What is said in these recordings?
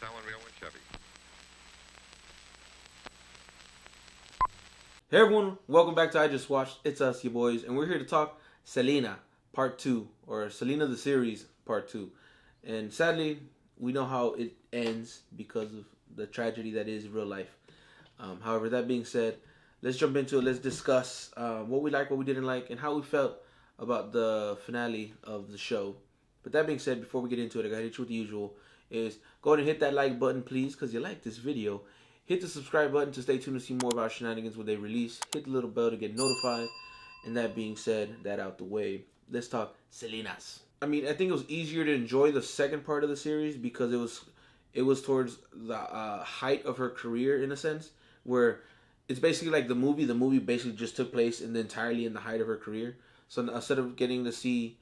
selling real one Chevy. Hey everyone, welcome back to IJustWatched. It's us, your boys, and we're here to talk Selena Part 2, or Selena The Series Part 2. And sadly, we know how it ends because of the tragedy that is real life. However, that being said, let's jump into it. Let's discuss what we liked, what we didn't like, and how we felt about the finale of the show. But that being said, before we get into it, I gotta hit you with the usual, is go ahead and hit that like button, please, because you like this video. Hit the subscribe button to stay tuned to see more of our shenanigans when they release. Hit the little bell to get notified. And that being said, that out the way, let's talk Selenas. I mean, I think it was easier to enjoy the second part of the series because it was towards the height of her career, in a sense, where it's basically like the movie. The movie basically just took place entirely in the height of her career. So instead of getting to see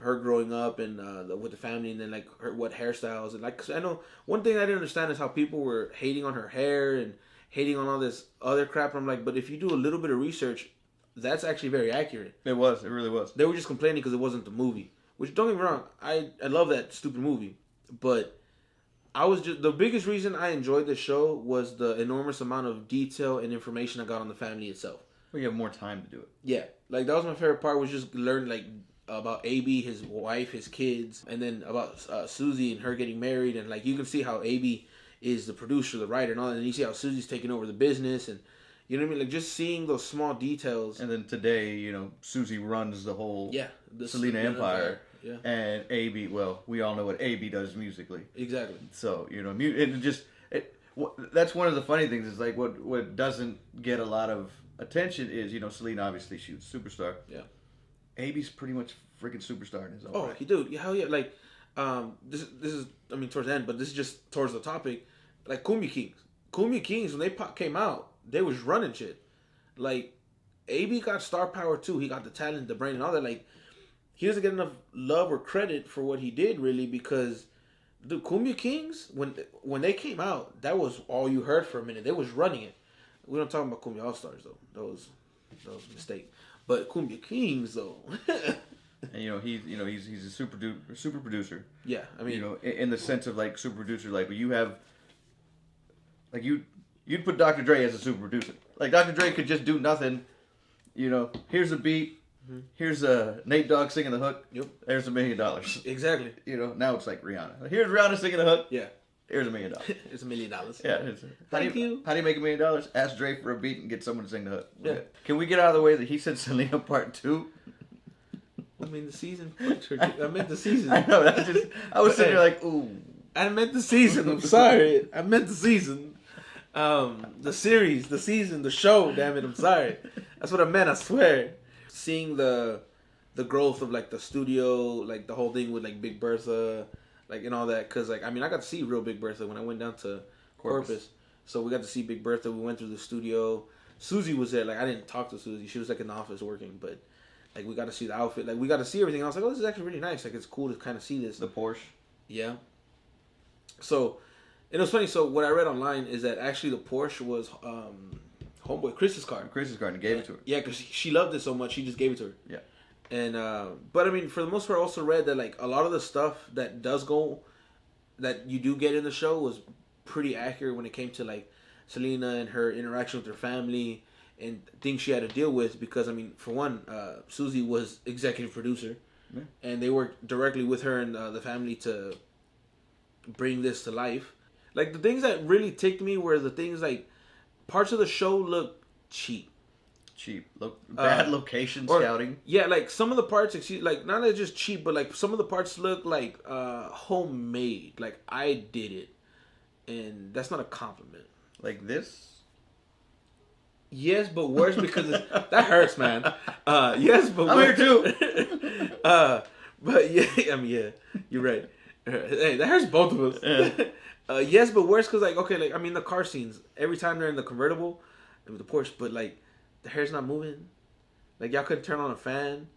her growing up and with the family, and then like what hairstyles, and like, 'cause I know one thing I didn't understand is how people were hating on her hair and hating on all this other crap. I'm like, but if you do a little bit of research, that's actually very accurate. It really was. They were just complaining because it wasn't the movie. Which, don't get me wrong, I love that stupid movie, but the biggest reason I enjoyed the show was the enormous amount of detail and information I got on the family itself. Well, you have more time to do it. Yeah, like that was my favorite part, was just learn like about AB, his wife, his kids, and then about Susie and her getting married, and like you can see how AB is the producer, the writer, and all that, and you see how Susie's taking over the business, and you know what I mean, like just seeing those small details. And then today, you know, Susie runs the whole the Selena Empire. Yeah, and AB, well, we all know what AB does musically. Exactly. So you know, that's one of the funny things is like what doesn't get a lot of attention is, you know, Selena obviously shoots Superstar. Yeah. AB's pretty much freaking superstar in his own right. Dude, hell yeah! Like, this is, I mean, towards the end, but this is just towards the topic. Like Cumbia Kings, when they came out, they was running shit. Like, AB got star power too. He got the talent, the brain, and all that. Like, he doesn't get enough love or credit for what he did, really, because the Cumbia Kings, when they came out, that was all you heard for a minute. They was running it. We don't talk about Cumbia All Stars though. That was a mistake. But Cumbia Kings, though. And he's a super producer. Yeah, I mean, you know, in the sense of like super producer, like you have, like you'd put Dr. Dre as a super producer. Like Dr. Dre could just do nothing. You know, here's a beat, here's a Nate Dogg singing the hook. Yep. There's $1 million. Exactly. You know, now it's like Rihanna. Here's Rihanna singing the hook. Yeah. Here's $1 million. It's $1 million. Yeah. Thank you. How do you make $1 million? Ask Dre for a beat and get someone to sing the hook. Yeah. Can we get out of the way that he said Selena Part 2? I mean, the season. I meant the season. I know. I was sitting there like, ooh. I meant the season. I'm sorry. I meant the season. The series, the season, the show. Damn it. I'm sorry. That's what I meant. I swear. Seeing the growth of like the studio, like the whole thing with like Big Bertha. Like, and all that, because, like, I mean, I got to see real Big Bertha when I went down to Corpus. So we got to see Big Bertha. We went through the studio. Susie was there. Like, I didn't talk to Susie. She was, like, in the office working. But, like, we got to see the outfit. Like, we got to see everything. I was like, oh, this is actually really nice. Like, it's cool to kind of see this. The Porsche. Yeah. So, and it was funny. So, what I read online is that actually the Porsche was homeboy Chris's car. Chris's car, and gave it to her. Yeah, because she loved it so much, she just gave it to her. Yeah. And but I mean, for the most part, I also read that like a lot of the stuff that you do get in the show was pretty accurate when it came to like Selena and her interaction with her family and things she had to deal with. Because I mean, for one, Susie was executive producer, and they worked directly with her and the family to bring this to life. Like the things that really ticked me were the things like parts of the show look cheap. Bad location scouting. Yeah, like some of the parts, like not that just cheap, but like some of the parts look like homemade. Like I did it, and that's not a compliment. Like this. Yes, but worse because that hurts, man. Yes, but I'm worse. here too. But yeah, I mean, yeah, you're right. Hey, that hurts both of us. Yeah. Yes, but worse because like okay, like I mean the car scenes every time they're in the convertible with the Porsche, but like. The hair's not moving. Like, y'all couldn't turn on a fan.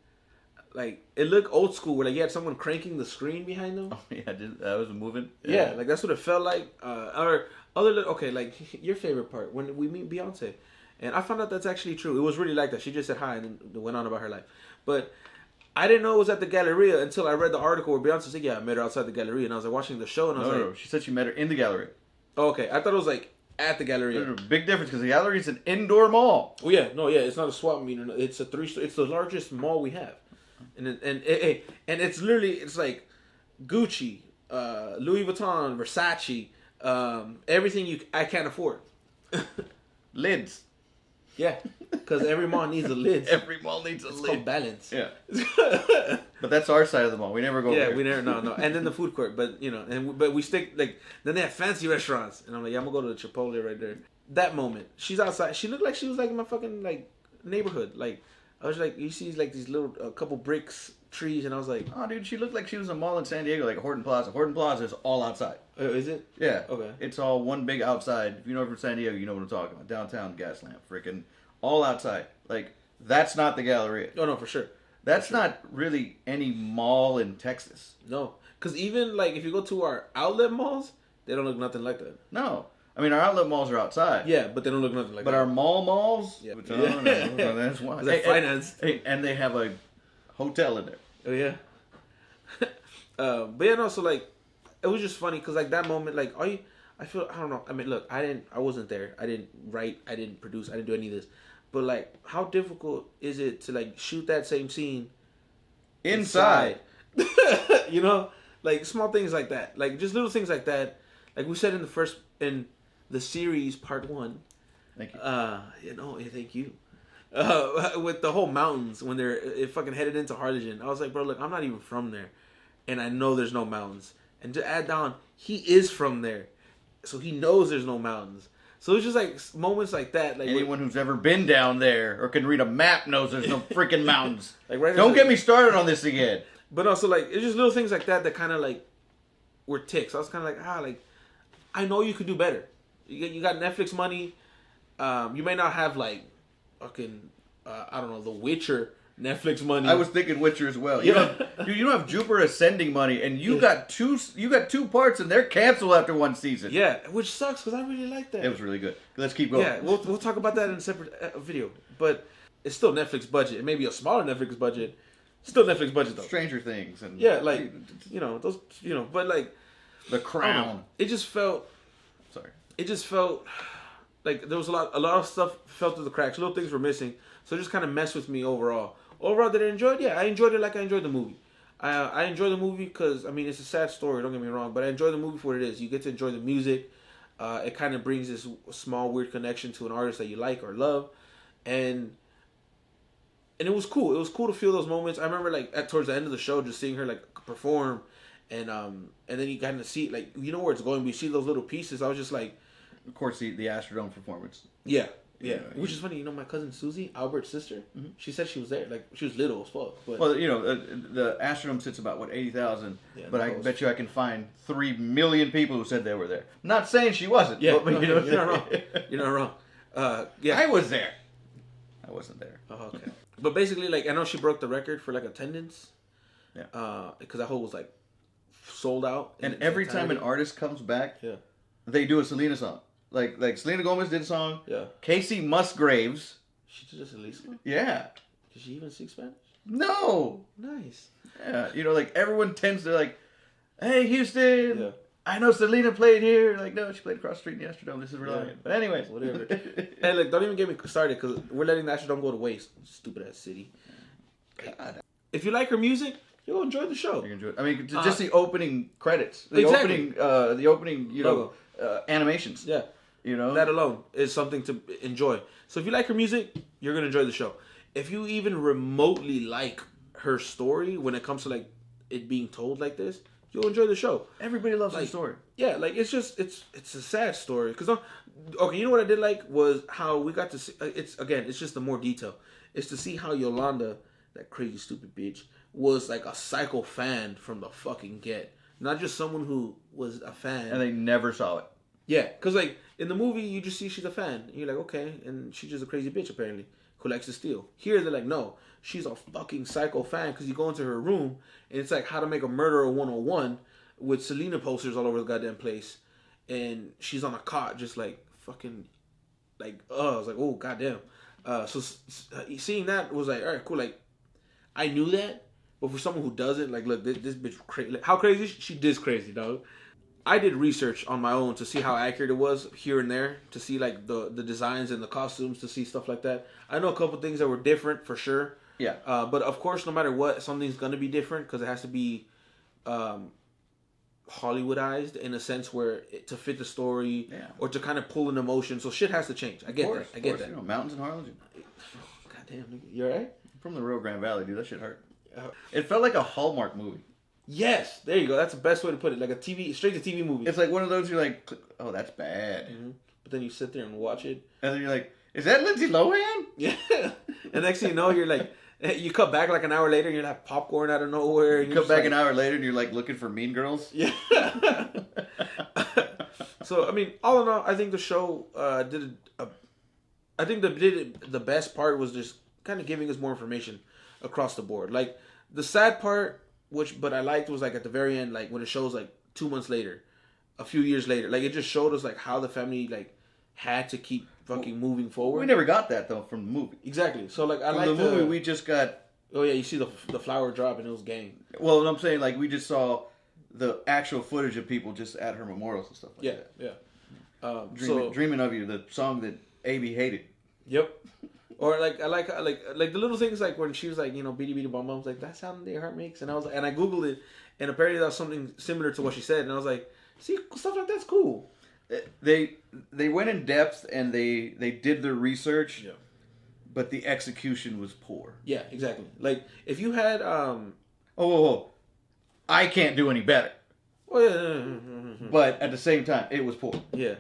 Like, it looked old school where, like, you had someone cranking the screen behind them. Oh, yeah, that was moving. Yeah, like, that's what it felt like. Okay, like, your favorite part, when we meet Beyonce. And I found out that's actually true. It was really like that. She just said hi and then went on about her life. But I didn't know it was at the Galleria until I read the article where Beyonce said, "Yeah, I met her outside the Galleria," and I was like watching the show, and I was No, she said she met her in the Galleria. Oh, okay. I thought it was like at the Galleria. There's a big difference because the Galleria is an indoor mall. Oh yeah, no, yeah, it's not a swap meet. It's a it's the largest mall we have, and it's literally it's like Gucci, Louis Vuitton, Versace, everything I can't afford. Lids. Yeah, because every mall needs a lid. Every mall needs a it's lid. called balance. Yeah. But that's our side of the mall. We never go Yeah, there. we never, no. And then the food court, but, you know, but we stick, like, then they have fancy restaurants. And I'm like, yeah, I'm going to go to the Chipotle right there. That moment, she's outside. She looked like she was, like, in my fucking, like, neighborhood. Like, I was like, you see, like, these little, couple bricks, trees, and I was like... Oh, dude, she looked like she was in a mall in San Diego, like Horton Plaza. Horton Plaza is all outside. Oh, is it? Yeah. Okay. It's all one big outside. If you know from San Diego, you know what I'm talking about. Downtown Gaslamp. Freaking all outside. Like, that's not the Galleria. Oh, no, for sure. That's not really any mall in Texas. No. Because even, like, if you go to our outlet malls, they don't look nothing like that. No. I mean, our outlet malls are outside. Yeah, but they don't look nothing like but that. But our malls, yeah. which I don't know, that's why. They're financed. And they have a hotel in there. Oh, yeah. But yeah, no, so, like, it was just funny because, like, that moment, like, I don't know. I mean, look, I wasn't there. I didn't write. I didn't produce. I didn't do any of this. But, like, how difficult is it to, like, shoot that same scene inside? You know? Like, small things like that. Like, just little things like that. Like we said in the series, part 1. Thank you. Thank you. With the whole mountains, when it fucking headed into Harlingen. I was like, bro, look, I'm not even from there. And I know there's no mountains. And to add down, he is from there. So he knows there's no mountains. So it's just like moments like that. Like anyone who's ever been down there or can read a map knows there's no freaking mountains. Like right Don't get me started on this again. But also like it's just little things like that kind of like were ticks. I was kind of like I know you could do better. You got Netflix money. You may not have like fucking I don't know, The Witcher Netflix money. I was thinking Witcher as well. You don't have Jupiter Ascending money, and you got two parts, and they're canceled after one season. Yeah, which sucks because I really like that. It was really good. Let's keep going. Yeah, we'll talk about that in a separate video, but it's still Netflix budget. It may be a smaller Netflix budget, still Netflix budget though. Stranger Things and like those but like The Crown. It just felt. Sorry. It just felt like there was a lot of stuff fell through the cracks. Little things were missing, so it just kind of messed with me overall. Overall, did I enjoy it? Yeah, I enjoyed it like I enjoyed the movie. I enjoy the movie because, I mean, it's a sad story, don't get me wrong, but I enjoy the movie for what it is. You get to enjoy the music. It kind of brings this small, weird connection to an artist that you like or love. And it was cool. It was cool to feel those moments. I remember, like, towards the end of the show, just seeing her, like, perform. And then you kind of see, like, you know where it's going. We see those little pieces. I was just like... Of course, the Astrodome performance. Yeah. Yeah, which is funny. You know, my cousin Susie, Albert's sister, she said she was there. Like, she was little as fuck. But... Well, the Astrodome sits about, 80,000. Yeah, but I bet you I can find 3 million people who said they were there. Not saying she wasn't. Yeah, but, you're not wrong. You're not wrong. Yeah. I was there. I wasn't there. Oh, okay. But basically, like, I know she broke the record for, like, attendance. Yeah. Because that whole was, like, sold out. And every time an artist comes back, they do a Selena song. Like Selena Gomez did a song. Yeah. Casey Musgraves. She did a Selena song? Yeah. Did she even speak Spanish? No. Nice. Yeah. Like everyone tends to like, hey Houston. Yeah. I know Selena played here. Like, no, she played across the street in the Astrodome. This is Reliant. Yeah. But anyways. Whatever. Hey, look, don't even get me started because we're letting the Astrodome go to waste. Stupid ass city. God. If you like her music, you'll enjoy the show. You enjoy it. I mean, just the opening credits. The opening, animations. Yeah. That alone is something to enjoy. So if you like her music, you're going to enjoy the show. If you even remotely like her story when it comes to like it being told like this, you'll enjoy the show. Everybody loves the story. Yeah, like it's a sad story. Cause okay, you know what I did like was how we got to see. It's just the more detail. It's to see how Yolanda, that crazy stupid bitch, was like a psycho fan from the fucking get. Not just someone who was a fan. And they never saw it. Yeah, because like in the movie, you just see she's a fan. And you're like, okay, and she's just a crazy bitch apparently who likes to steal. Here they're like, no, she's a fucking psycho fan because you go into her room and it's like How to Make a Murderer 101 with Selena posters all over the goddamn place, and she's on a cot just like fucking like I was like, oh goddamn. So seeing that was like, all right, cool. Like I knew that, But for someone who doesn't, like, look, this bitch crazy. How crazy? She is crazy, dog. I did research on my own to see how accurate it was here and there, to see like the designs and the costumes, to see stuff like that. I know a couple things that were different for sure. Yeah. But of course, no matter what, something's gonna be different because it has to be Hollywoodized in a sense where to fit the story or to kind of pull an emotion. So shit has to change. I get that. I get that. You know, mountains in Harlem. Goddamn, you alright? I'm from the Rio Grande Valley, dude. That shit hurt. It felt like a Hallmark movie. Yes, there you go. That's the best way to put it. Like a straight to TV movie. It's like one of those you're like, oh, that's bad. Mm-hmm. But then you sit there and watch it, and then you're like, is that Lindsay Lohan? Yeah. And next thing you know, you're like, you cut back like an hour later, and you're like popcorn out of nowhere. You cut back an hour later, and you're like looking for Mean Girls. Yeah. So I mean, all in all, I think the show did. I think the best part was just kind of giving us more information across the board. Like the sad part, but I liked, was like at the very end, like when it shows like 2 months later, a few years later, like it just showed us like how the family like had to keep fucking moving forward. We never got that though from the movie. Exactly. So like from the movie, we just got. Oh yeah, you see the flower drop and it was gang. Well, what I'm saying, like we just saw the actual footage of people just at her memorials and stuff like that. Yeah. Dreaming of You, the song that A.B. hated. Yep. Or like I like the little things, like when she was like, you know, beady beady bum bums, like that sound their heart makes, and I was like, and I googled it, and apparently that was something similar to what she said, and I was like, see, stuff like that's cool. They went in depth and they did their research, but the execution was poor. Yeah, exactly. Like if you had I can't do any better. Oh yeah. But at the same time, it was poor. Yeah.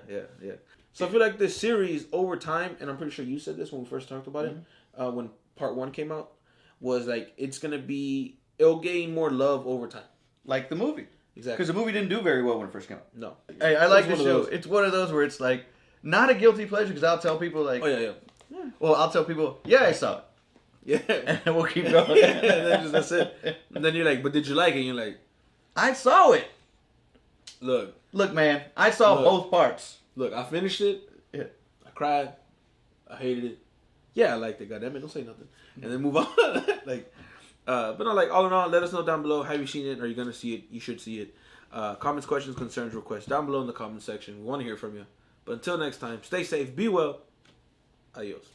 So I feel like this series over time, and I'm pretty sure you said this when we first talked about it, when part 1 came out, was like it'll gain more love over time. Like the movie. Exactly. Because the movie didn't do very well when it first came out. No. Hey, I like the show. It's one of those where it's like, not a guilty pleasure, because I'll tell people like... Oh, yeah. Well, I'll tell people, yeah, I saw it. Yeah. And we'll keep going. And then that's it. And then you're like, but did you like it? And you're like... I saw it. Look, man. I saw both parts. Look, I finished it. Yeah. I cried. I hated it. Yeah, I liked it. Goddammit, don't say nothing. And then move on. But no, like, all in all, let us know down below. Have you seen it? Are you going to see it? You should see it. Comments, questions, concerns, requests down below in the comment section. We want to hear from you. But until next time, stay safe, be well. Adios.